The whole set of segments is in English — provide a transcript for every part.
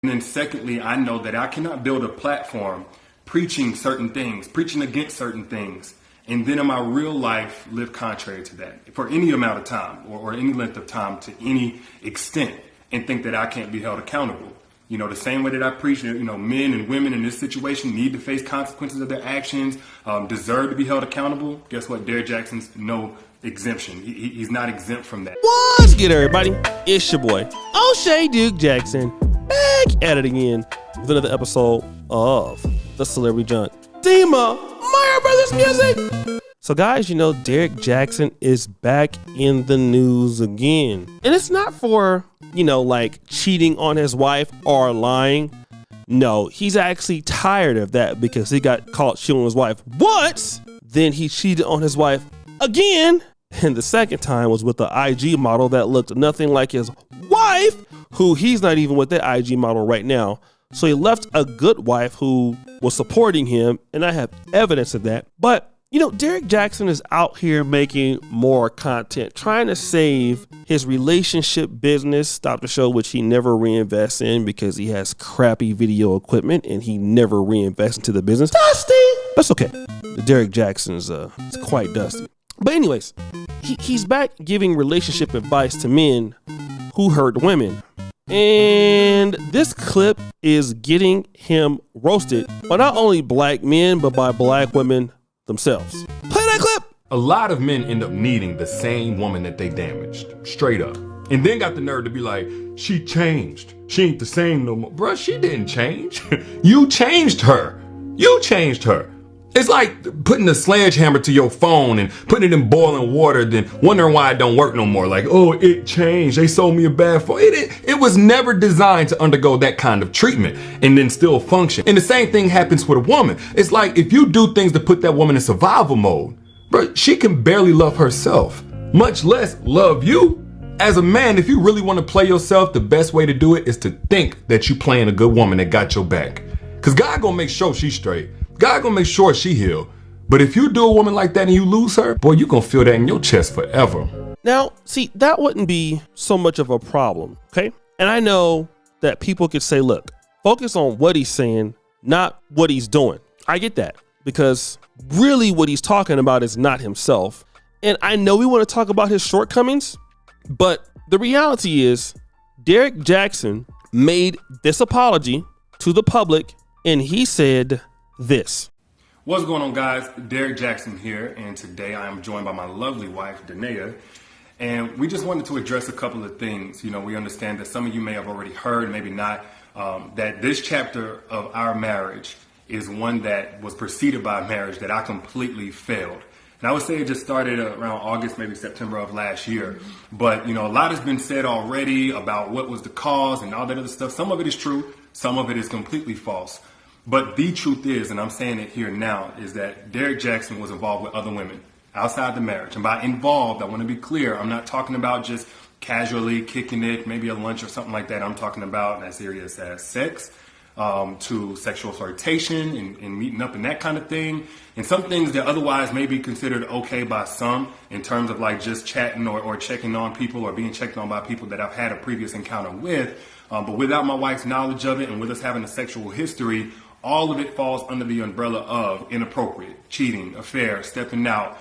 And then secondly, I know that I cannot build a platform preaching certain things, preaching against certain things, and then in my real life live contrary to that for any amount of time or any length of time to any extent and think that I can't be held accountable. You know, the same way that I preach, you know, men and women in this situation need to face consequences of their actions, deserve to be held accountable. Guess what? Derrick Jaxn's no exemption. He's not exempt from that. What's good, everybody? It's your boy, O'Shea Duke Jaxn, back at it again with another episode of The Celebrity Junk. Dima, Mario Brothers Music. So guys, you know, Derrick Jaxn is back in the news again. And it's not for, you know, like cheating on his wife or lying. No, he's actually tired of that because he got caught cheating on his wife once. Then he cheated on his wife again. And the second time was with the IG model that looked nothing like his wife, who he's not even with that IG model right now. So he left a good wife who was supporting him. And I have evidence of that. But you know, Derrick Jaxn is out here making more content, trying to save his relationship business, Stop the Show, which he never reinvests in because he has crappy video equipment and he never reinvests into the business. Dusty! That's okay. Derrick Jaxn is quite dusty. But anyways, he's back giving relationship advice to men who hurt women. And this clip is getting him roasted by not only black men, but by black women themselves. Play that clip. A lot of men end up needing the same woman that they damaged, straight up. And then got the nerve to be like, she changed. She ain't the same no more. Bruh, she didn't change. You changed her. You changed her. It's like putting a sledgehammer to your phone and putting it in boiling water, then wondering why it don't work no more. Like, oh, it changed. They sold me a bad phone. It was never designed to undergo that kind of treatment and then still function. And the same thing happens with a woman. It's like if you do things to put that woman in survival mode, bro, she can barely love herself, much less love you. As a man, if you really want to play yourself, the best way to do it is to think that you playing a good woman that got your back. Because God gonna make sure she's straight. God gonna make sure she healed. But if you do a woman like that and you lose her, boy, you gonna feel that in your chest forever. Now, see, that wouldn't be so much of a problem, okay? And I know that people could say, look, focus on what he's saying, not what he's doing. I get that because really what he's talking about is not himself. And I know we want to talk about his shortcomings, but the reality is Derrick Jaxn made this apology to the public and he said this. What's going on, guys? Derrick Jaxn here, and today I am joined by my lovely wife, Danae, and we just wanted to address a couple of things. You know, we understand that some of you may have already heard, maybe not, that this chapter of our marriage is one that was preceded by a marriage that I completely failed. And I would say it just started around August, maybe September of last year. But, you know, a lot has been said already about what was the cause and all that other stuff. Some of it is true. Some of it is completely false. But the truth is, and I'm saying it here now, is that Derrick Jaxn was involved with other women outside the marriage. And by involved, I want to be clear, I'm not talking about just casually kicking it, maybe a lunch or something like that. I'm talking about as serious as sex, to sexual flirtation and meeting up and that kind of thing. And some things that otherwise may be considered okay by some in terms of like just chatting or checking on people or being checked on by people that I've had a previous encounter with. But without my wife's knowledge of it and with us having a sexual history, all of it falls under the umbrella of inappropriate, cheating, affair, stepping out,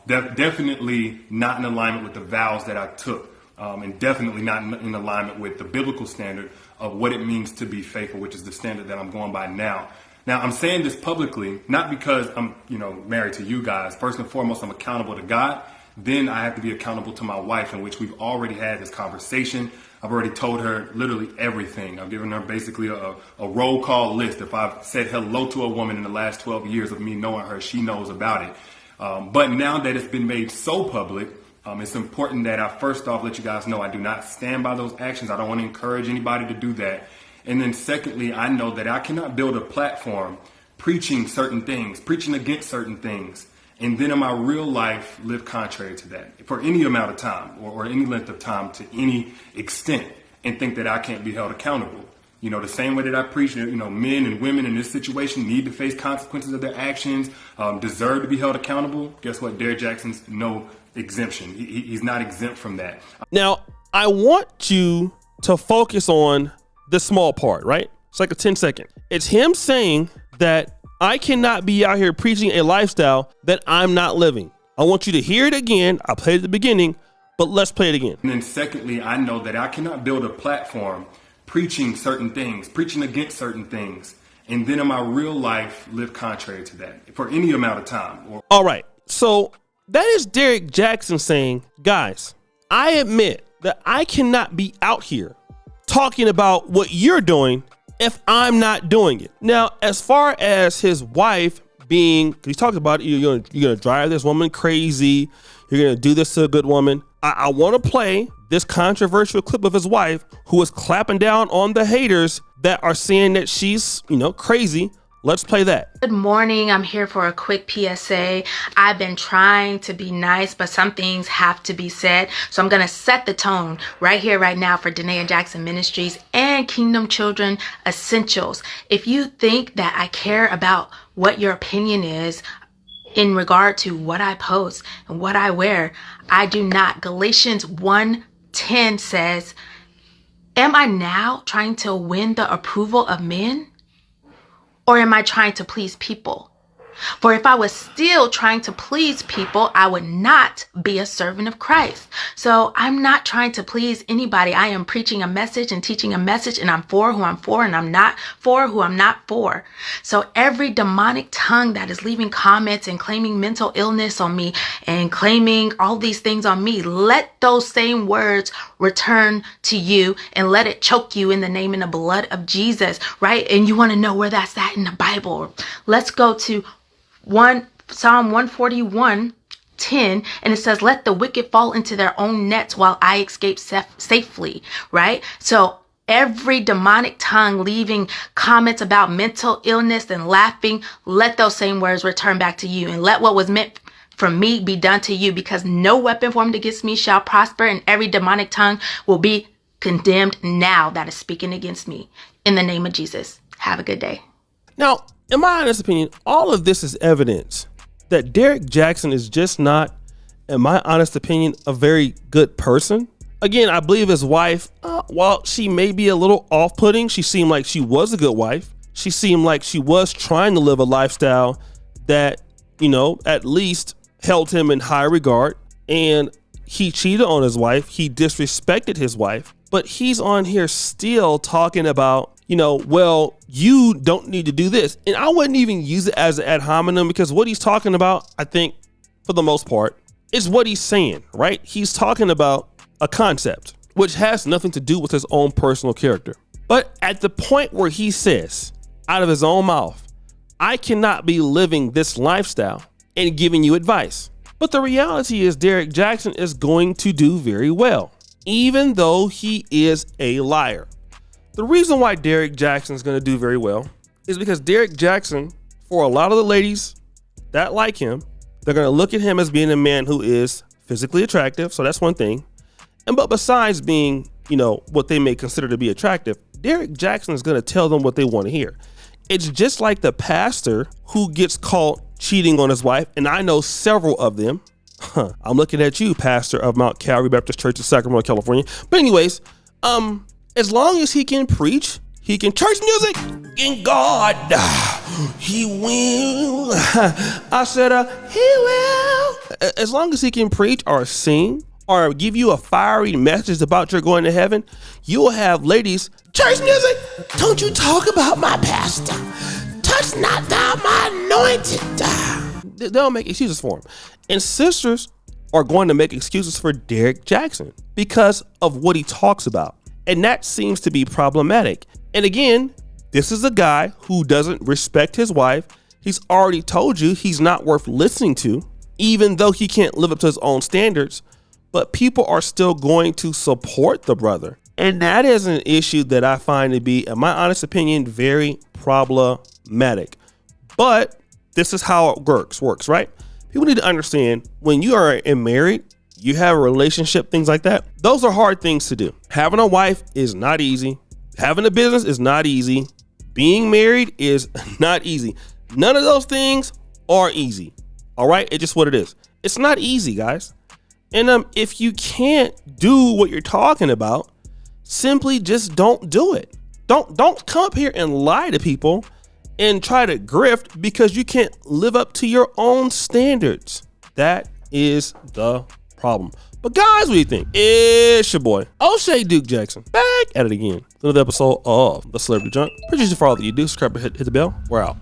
definitely not in alignment with the vows that I took, and definitely not in alignment with the biblical standard of what it means to be faithful, which is the standard that I'm going by now. Now, I'm saying this publicly, not because I'm, you know, married to you guys. First and foremost, I'm accountable to God. Then I have to be accountable to my wife, in which we've already had this conversation. I've already told her literally everything. I've given her basically a roll call list. If I've said hello to a woman in the last 12 years of me knowing her, she knows about it. But now that it's been made so public, it's important that I first off let you guys know I do not stand by those actions. I don't want to encourage anybody to do that. And then secondly, I know that I cannot build a platform preaching certain things, preaching against certain things, and then in my real life live contrary to that for any amount of time or any length of time to any extent and think that I can't be held accountable. You know, the same way that I preach, you know, men and women in this situation need to face consequences of their actions, deserve to be held accountable. Guess what? Derrick Jaxn's no exemption. He's not exempt from that. Now, I want you to focus on this small part, right? It's like a 10-second. It's him saying that I cannot be out here preaching a lifestyle that I'm not living. I want you to hear it again. I played at the beginning, but let's play it again. And then secondly, I know that I cannot build a platform preaching certain things, preaching against certain things, and then in my real life live contrary to that for any amount of time. All right. So that is Derrick Jaxn saying, guys, I admit that I cannot be out here talking about what you're doing if I'm not doing it. Now, as far as his wife being, he talked about it, you're gonna drive this woman crazy. You're gonna do this to a good woman. I want to play this controversial clip of his wife who is clapping down on the haters that are saying that she's, crazy. Let's play that. Good morning. I'm here for a quick PSA. I've been trying to be nice, but some things have to be said. So I'm going to set the tone right here, right now for Danae Jaxn Ministries and Kingdom Children Essentials. If you think that I care about what your opinion is in regard to what I post and what I wear, I do not. Galatians 1:10 says, am I now trying to win the approval of men? Or am I trying to please people? For if I was still trying to please people, I would not be a servant of Christ. So I'm not trying to please anybody. I am preaching a message and teaching a message, and I'm for who I'm for, and I'm not for who I'm not for. So every demonic tongue that is leaving comments and claiming mental illness on me and claiming all these things on me, let those same words return to you and let it choke you in the name and the blood of Jesus, right? And you want to know where that's at in the Bible. Let's go to Psalm 141:10, and it says, let the wicked fall into their own nets while I escape safely, right? So every demonic tongue leaving comments about mental illness and laughing, let those same words return back to you, and let what was meant for me be done to you, because no weapon formed against me shall prosper, and every demonic tongue will be condemned now that is speaking against me. In the name of Jesus. Have a good day. Now, in my honest opinion, all of this is evidence that Derrick Jaxn is just not, in my honest opinion, a very good person. Again, I believe his wife, while she may be a little off-putting, she seemed like she was a good wife. She seemed like she was trying to live a lifestyle that, at least held him in high regard. And he cheated on his wife. He disrespected his wife. But he's on here still talking about, well, you don't need to do this. And I wouldn't even use it as an ad hominem, because what he's talking about, I think, for the most part, is what he's saying, right? He's talking about a concept, which has nothing to do with his own personal character. But at the point where he says, out of his own mouth, I cannot be living this lifestyle and giving you advice. But the reality is Derrick Jaxn is going to do very well, even though he is a liar. The reason why Derrick Jaxn is going to do very well is because Derrick Jaxn, for a lot of the ladies that like him, they're going to look at him as being a man who is physically attractive. So that's one thing. But besides being, what they may consider to be attractive, Derrick Jaxn is going to tell them what they want to hear. It's just like the pastor who gets caught cheating on his wife. And I know several of them. I'm looking at you, pastor of Mount Calvary Baptist Church in Sacramento, California. But anyways, as long as he can preach, he can church music, in God, he will. I said, he will. As long as he can preach or sing or give you a fiery message about you're going to heaven, you will have ladies, church music, don't you talk about my pastor. Touch not thou my anointed. They'll make excuses for him. And sisters are going to make excuses for Derrick Jaxn because of what he talks about. And that seems to be problematic. And again, this is a guy who doesn't respect his wife. He's already told you he's not worth listening to, even though he can't live up to his own standards. But people are still going to support the brother. And that is an issue that I find to be, in my honest opinion, very problematic. But this is how it works, right? People need to understand when you are married, you have a relationship, things like that. Those are hard things to do. Having a wife is not easy. Having a business is not easy. Being married is not easy. None of those things are easy. All right. It's just what it is. It's not easy, guys. And if you can't do what you're talking about, simply just don't do it. Don't come up here and lie to people and try to grift because you can't live up to your own standards. That is the problem. But guys, what do you think? It's your boy, O'Shea Duke Jaxn, back at it again. Another episode of The Celebrity Junk. Appreciate you for all that you do. Subscribe and hit the bell. We're out.